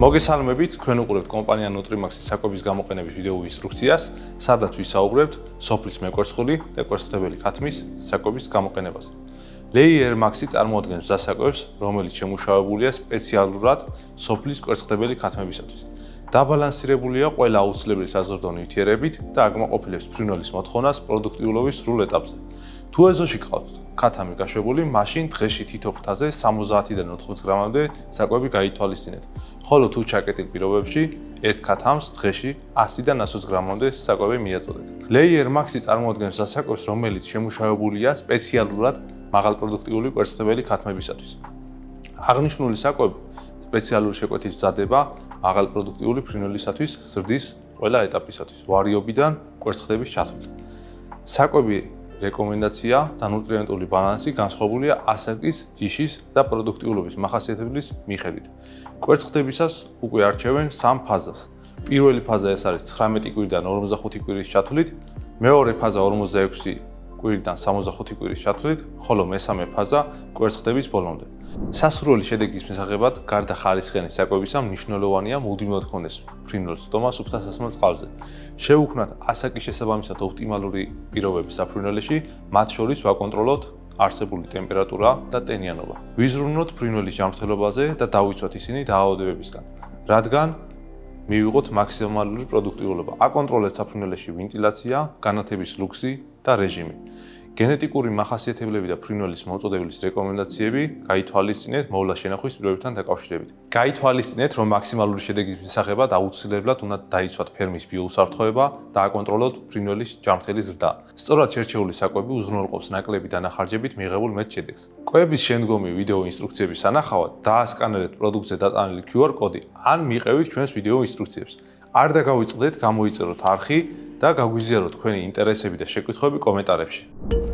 მოგესალმებით, თქვენ უყურებთ კომპანია Nutrimax-ის საკვების გამოყენების ვიდეო ინსტრუქციას, სადაც ვისაუბრებთ სოფლის მეკვერცხული და კვერცხთებელი ქათმის საკვების გამოყენებას. Layer Max-ი წარმოადგენს დასაკვებს, რომელიც შემუშავებულია სპეციალურად სოფლის კვერცხთებელი ქათმებისათვის. დაბალანსირებულია ყველა აუცილებელი საზრდო ნივთიერებით და აკმაყოფილებს ფრინველის მოთხოვნას პროდუქტიულობის სრულ ეტაპზე. თუ ეზოში ყავთ ქათამი გაშვებული, მაშინ დღეში თითო ფრთაზე 70-დან 80 გრამამდე საკვები გაითვალისწინეთ. ხოლო თუ ჩაკეტილ პირობებში ერთ ქათამს დღეში 100-დან 120 გრამამდე საკვები მიაწოდეთ. Layer Max-ი წარმოადგენს დასაკვებს, რომელიც შემუშავებულია სპეციალურად მაღალპროდუქტიული კვერცხთებელი ქათმებისათვის. აღნიშნული საკვები სპეციალური შეკვეთით მზადდება მაღალპროდუქტიული ფრინველისათვის ზრდის ყველა ეტაპისათვის, ვარიობიდან კვერცხთების ჩათვლით. საკვები რეკომენდაცია და ნუტრიენტული ბალანსი განსხვავებულია ასაკის, ჯიშის და პროდუქტიულობის მახასიათებლის მიხედვით. კვერცხთებისას უკვე არჩევენ 3 ფაზას. პირველი ფაზა ეს არის 19 კვირიდან 45 კვირის ჩათვლით, მეორე ფაზა 46 კვირიდან 65 კვირის ჩათვლით, ხოლო მესამე ფაზა კვერცხთების ბოლომდე. სასურველი შედეგის მისაღებად, გარდა ხარისხიანი საკვებისა, მნიშვნელოვანია მუდმივად ჰქონდეს ფრინველს სტომა სუფთა სასმელ წყალზე. შევუქმნათ ასაკის შესაბამისად ოპტიმალური პირობები საფრინველში, მათ შორის ვაკონტროლოთ არსებული ტემპერატურა და ტენიანობა. ვიზრუნოთ ფრინველის ჯანმრთელობაზე და დავიცვათ ისინი დაავადებებისგან, რადგან მივიღოთ მაქსიმალური პროდუქტიულობა. აკონტროლეთ საფრინველში ვენტილაცია, განათების ლუქსი და რეჟიმი. გენეტიკური მახასიათებლები და ფრინველის მოწოდებლის რეკომენდაციები გაითვალისწინეთ მოვლა შენახვის პირობებთან დაკავშირებით. გაითვალისწინეთ, რომ მაქსიმალური შედეგის მისაღებად აუცილებლად უნდა დაიცვათ ფერმის ბიოუსაფრთხოება და აკონტროლოთ ფრინველის ჯანმრთელი ზრდა. სწორად შერჩეული საკვები უზრუნველყოფს ნაკლები დანახარჯებით მიღებულ მეტ შედეგს. კვების შემდგომი ვიდეო ინსტრუქციების სანახავად დაასკანერეთ პროდუქტზე დატანილი QR კოდი ან მიყევით ჩვენს ვიდეო ინსტრუქციებს. არ დაგავიწყდეთ, გამოიწეროთ არხი და გაგვიზიაროთ თქვენი ინტერესები და შეკითხვები კომენტარებში.